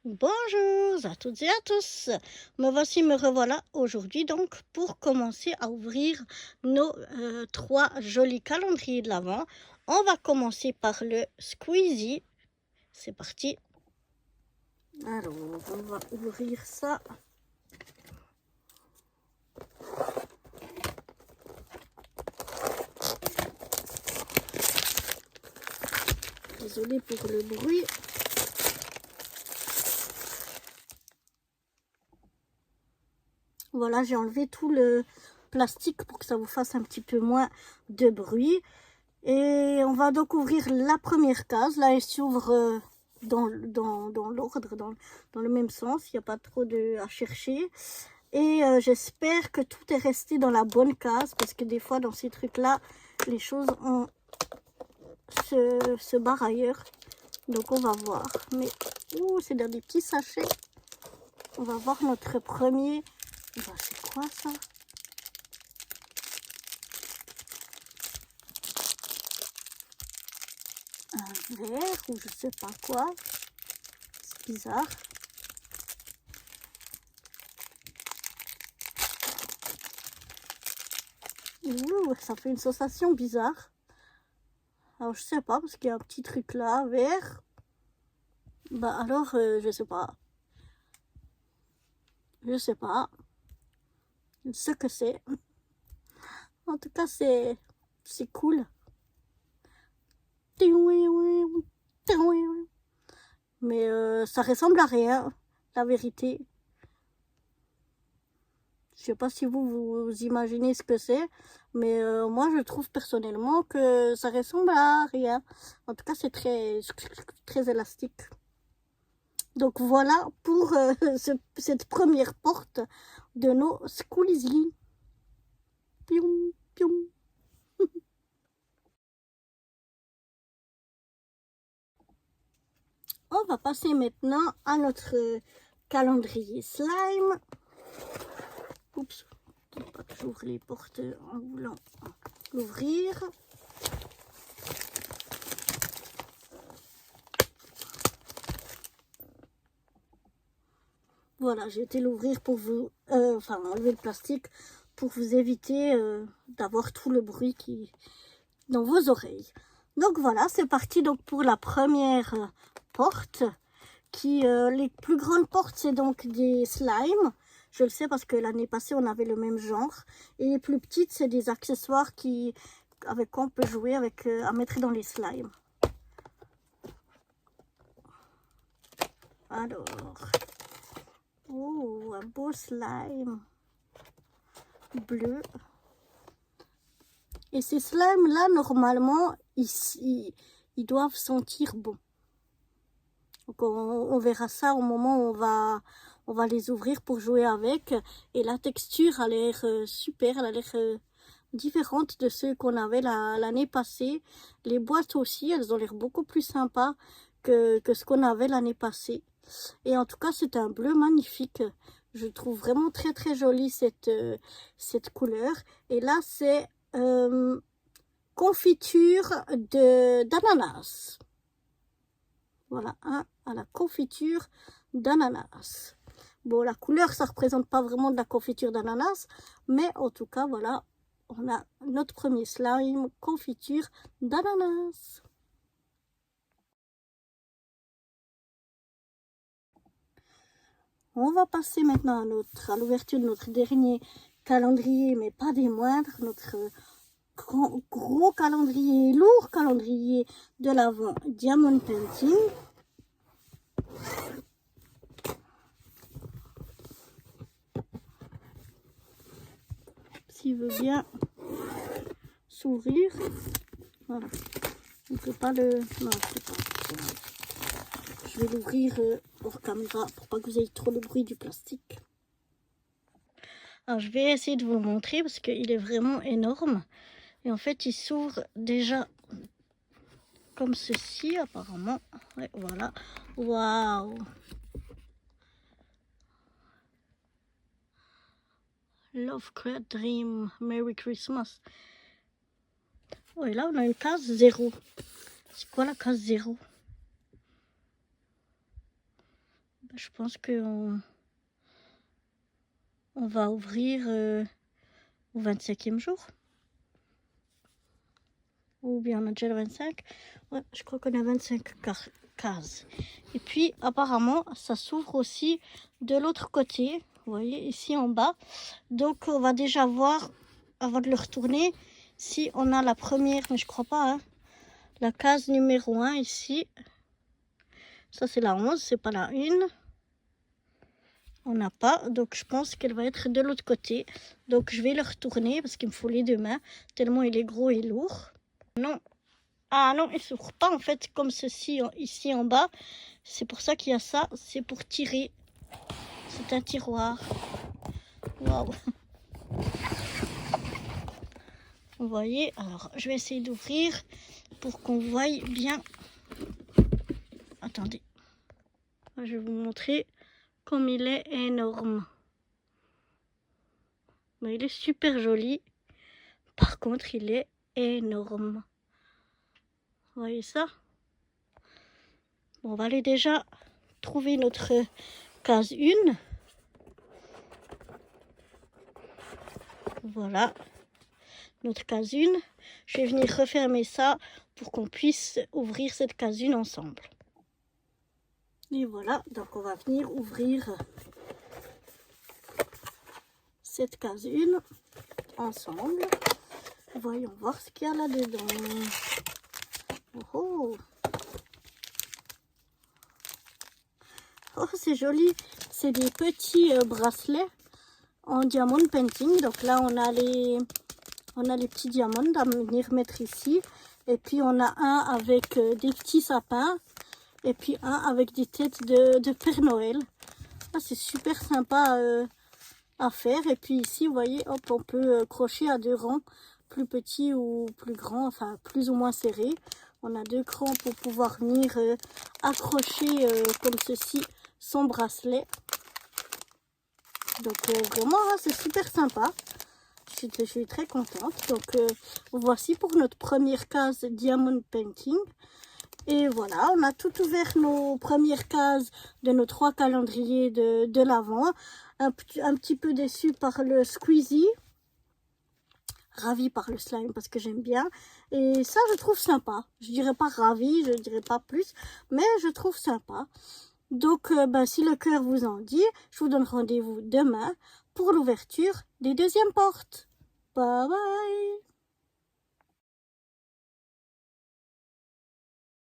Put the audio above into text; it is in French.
Bonjour à toutes et à tous. Me revoilà aujourd'hui donc pour commencer à ouvrir nos trois jolis calendriers de l'Avent. On va commencer par le Squeezie. C'est parti. Alors, on va ouvrir ça. Désolée pour le bruit. Voilà, j'ai enlevé tout le plastique pour que ça vous fasse un petit peu moins de bruit. Et on va donc ouvrir la première case. Là, elle s'ouvre dans l'ordre, dans le même sens. Il n'y a pas trop à chercher. Et j'espère que tout est resté dans la bonne case. Parce que des fois, dans ces trucs-là, les choses se barrent ailleurs. Donc, on va voir. Mais, c'est dans des petits sachets. On va voir notre premier. Bah, c'est quoi ça? Un verre ou je sais pas quoi. C'est bizarre. Ça fait une sensation bizarre. Alors je sais pas parce qu'il y a un petit truc là, vert. Bah alors je sais pas. Je sais pas ce que c'est. En tout cas c'est cool. Mais ça ressemble à rien, la vérité. Je sais pas si vous imaginez ce que c'est, mais moi je trouve personnellement que ça ressemble à rien. En tout cas, c'est très élastique. Donc voilà pour cette première porte de nos Squeezie. Pium, pium. On va passer maintenant à notre calendrier slime. Oups, je ne pas que j'ouvre les portes en voulant l'ouvrir. Voilà, j'ai été l'ouvrir pour vous, enlever le plastique pour vous éviter d'avoir tout le bruit qui dans vos oreilles. Donc voilà, c'est parti donc pour la première porte. Les plus grandes portes, c'est donc des slimes. Je le sais parce que l'année passée, on avait le même genre. Et les plus petites, c'est des accessoires avec quoi on peut jouer à mettre dans les slimes. Alors, un beau slime bleu. Et ces slimes-là, normalement, ils doivent sentir bon. Donc on verra ça au moment où on va les ouvrir pour jouer avec. Et la texture a l'air super, elle a l'air différente de ceux qu'on avait l'année passée. Les boîtes aussi, elles ont l'air beaucoup plus sympas que ce qu'on avait l'année passée. Et en tout cas, c'est un bleu magnifique. Je trouve vraiment très très jolie cette couleur. Et là, c'est confiture d'ananas. Voilà, un à la confiture d'ananas. Bon, la couleur, ça ne représente pas vraiment de la confiture d'ananas, mais en tout cas, voilà, on a notre premier slime confiture d'ananas. On va passer maintenant à l'ouverture de notre dernier calendrier, mais pas des moindres, notre gros calendrier, lourd calendrier de l'Avent Diamond Painting. S'il veut bien s'ouvrir, voilà. On ne peut pas le... Non, je sais pas. Je vais l'ouvrir hors caméra pour pas que vous ayez trop le bruit du plastique. Alors, je vais essayer de vous le montrer parce qu'il est vraiment énorme. Et en fait, il s'ouvre déjà comme ceci, apparemment. Ouais, voilà. Waouh! Love, Create, Dream, Merry Christmas. Oh, et là, on a une case 0. C'est quoi la case 0? je pense qu'on va ouvrir au 25e jour. Ou bien on a déjà le 25. Ouais, je crois qu'on a 25 cases. Et puis apparemment ça s'ouvre aussi de l'autre côté. Vous voyez ici en bas. Donc on va déjà voir avant de le retourner si on a la première, mais je crois pas, hein, la case numéro 1 ici. Ça c'est la 11, c'est pas la 1. On n'a pas, donc je pense qu'elle va être de l'autre côté. Donc je vais le retourner parce qu'il me faut les deux mains, tellement il est gros et lourd. Non. Ah non, il ne s'ouvre pas en fait comme ceci ici en bas. C'est pour ça qu'il y a ça, c'est pour tirer. C'est un tiroir. Waouh. Vous voyez, alors je vais essayer d'ouvrir pour qu'on voie bien. Attendez, je vais vous montrer comme il est énorme. Mais il est super joli. Par contre, il est énorme. Vous voyez ça? Bon, on va aller déjà trouver notre case 1. Voilà, notre case 1. Je vais venir refermer ça pour qu'on puisse ouvrir cette case 1 ensemble. Et voilà, donc on va venir ouvrir cette case 1 ensemble. Voyons voir ce qu'il y a là-dedans. Oh, oh c'est joli. C'est des petits bracelets en diamond painting. Donc là, on a les petits diamants à venir mettre ici. Et puis, on a un avec des petits sapins. Et puis, un avec des têtes de Père Noël. Ah, c'est super sympa à faire. Et puis ici, vous voyez, hop, on peut crocher à 2 rangs, plus petits ou plus grands, enfin plus ou moins serrés. On a 2 crans pour pouvoir venir accrocher comme ceci son bracelet. Donc vraiment, hein, c'est super sympa. Je suis très contente. Donc voici pour notre première case Diamond Painting. Et voilà, on a tout ouvert nos premières cases de nos 3 calendriers de l'Avent. Un petit peu déçu par le squeezie. Ravi par le slime parce que j'aime bien. Et ça, je trouve sympa. Je dirais pas ravi, je dirais pas plus. Mais je trouve sympa. Donc, si le cœur vous en dit, je vous donne rendez-vous demain pour l'ouverture des deuxièmes portes. Bye bye!